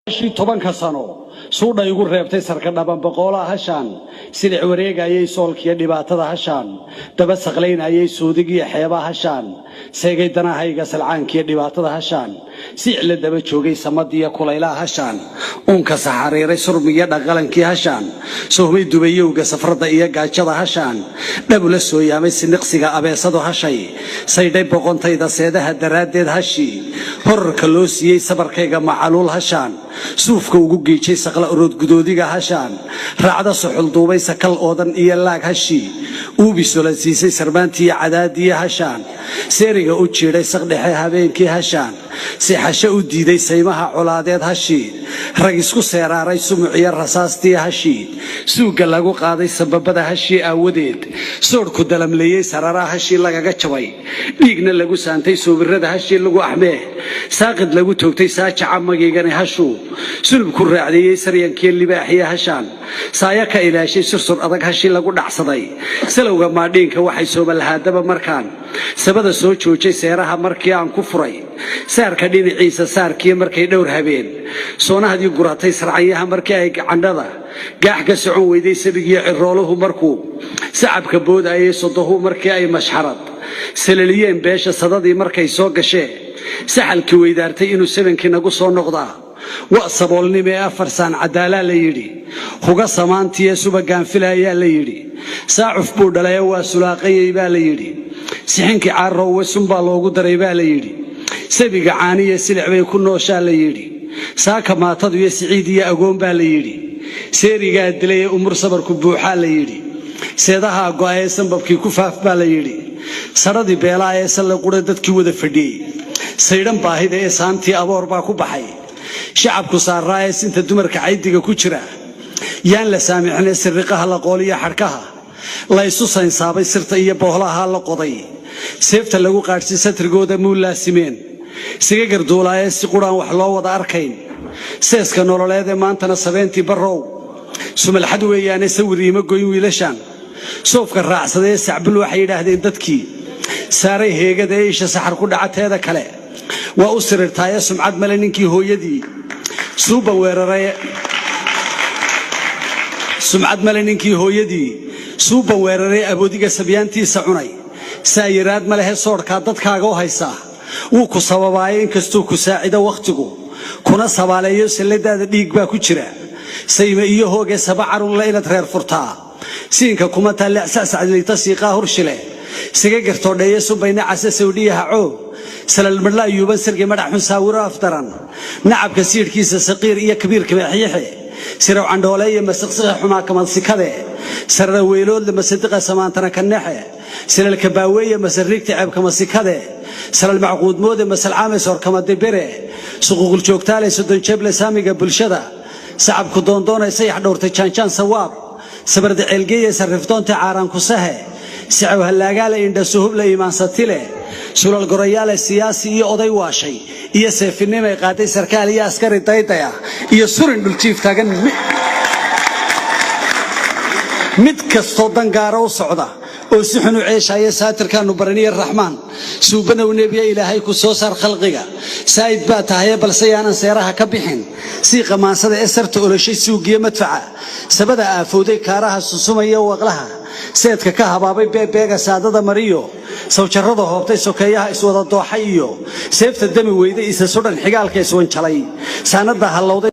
tobanka sano suudha igu reebtay sarka dhaban boqolaha hashaan silic wareegayay soolkiyo dhibaatada hashaan daba saqlaynayay suudigiyo xeebaha hashaan seegay danahayga salcaankiyo dhibaatada hashaan sicla daba joogay samadiyo kulaylaha hashaan uunka saxariiray surmiyo dhaqalankii hashaan sohmay dubayowga safrada iyo gaajada hashaan dhabula soo yaamay siniqsiga abeesado hashay saydhay boqontayda seedaha daraadeed hashi horarka loo siiyey sabarkayga macaluul hashaan suufka ugu geejay saqla orod gudoodiga hashaan raacda suxul duubay sakal oodan iyo laag hashi uubi solansiisay sarmaantii cadaadii hashaan seeriga u jiiday saqdhexe habeenkii hashaan si xasha u diiday saymaha colaadeed hashi rag isku seeraaray sumuciyo rasaastii hashi suuga lagu qaaday sababada hashi aawadeed soorku dalamleeyay sarara hashi lagaga jabay dhiigna lagu saantay soobirada hashi lagu axmee saaqid lagu toogtay saajaca magigana hashu sulubku raacdiyay saryankii libaaxiya hashaan saaya ka ilaashay sursur adag hashi lagu dhacsaday salowga maadhiinka waxay soomalahaadaba markaan sabada soo joojay seeraha markii aan ku furay saarka dhinaciisa saarkii markay dhowr habeen soonahadii guratay sarcayaha markii ay gacandhada gaax ka socon weyday sabigiyo cirooluhu markuu sacabka boodayay sodohu markii ay mashxarad saleliyeen beesha sadadii markay soo gashee saxalkii weydaartay inuu sabankii nagu soo noqdaa waa saboolnimee afarsaan cadaalaa la yidhi huga samaantiiee subagaan filayaa la yidhi saacuf buu dhalay waa sulaaqayay baa la yidhi sixinkii caarrow wesun baa loogu daray baa la yidhi sabiga caaniye silic bay ku nooshaa la yidhi saaka maatadu iyo siciid iyo agoon baa la yidhi seerigaa dilayee umur sabarku buuxaa la yidhi seedahaa go'ayee sanbabkii ku faaf baa la yidhi sadhadii beelaa ee salle qura dadkii wada fadhiyey saydhan baahida ee saantii aboor baa ku baxay shacabku saaraa ee sinta dumarka caydiga ku jira yaan la saamixinay sirriqaha la qooliyo xadhkaha la isu saynsaabay sirta iyo boohlaha la qoday seefta lagu qaadhsay satrigooda muu laasimeen siga garduulaayee si quraan wax loo wada arkayn seeska nololeed ee maantana sabeentii barrow sumalxad weeyaane sawir iima goyn wiilashaan soofka raacsadee sacbul waxay yidhaahdeen dadkii saaray heegada ee isha saxar ku dhacateeda kale waa u sirirtaayee sumcad male ninkii hooyadii suuban weeraray sumcad male ninkii hooyadii suuban weeraray aboodiga sabyaantiisa cunay saayiraad ma lehe soodhkaa dadkaaga u haysaa wuu ku sababaayo inkastuu ku saacido wakhtigu kuna sabaaleeyo salladaada dhiig baa ku jira sayme iyo hoogee saba carunle inaad reer furtaa siinka kuma taallecsasacdilita siiqaa hurshile siga gartoodheeye subayna case sawdhiyaha coo salalmadhla ayuuban sirgi madhax xun saawiro afdaran nacabka siidhkiisa saqiir iyo kabiirka meexyixe siraw candhoole iyo masiqsiqa xumaa kamadsikade sarara weyloodle masadiqa samaantana kanexe silalka baaweeye masariigta ceebka masikade salal macquudmoode masalcaames horkamadibire suquuqul joogtaale sodonjeeble saamiga bulshada sacabku doondoonay sayax dhowrtay jaanjaan sawaab sabarda ceelgeeye sarrifdoonta caaraankusahe sicaw hallaagaale indhasuhubla iimaansatile sulal gorayaale siyaasi iyo oday waashay iyo seefinimay qaaday sarkaal iyo askari daydaya iyo surin dhuljiif taagan mid kastoo dangaaro u socda oo si xun u ceeshaya saatirkaanu baraniya raxmaan suubanow nebiya ilaahay ku soo saar khalqiga saa'id baa tahayee balse yaanan seeraha ka bixin sii qamaansada ee sarta oloshay suugiyo madfaca sabada aafooday kaaraha susumaya waqlaha seedka ka habaabay beebeega saadada mariyo sawjarrada hoobtay sokeeyaha iswada dooxay iyo seefta dami weyday isa sudhan xigaalka iswanjalay saanada hallowday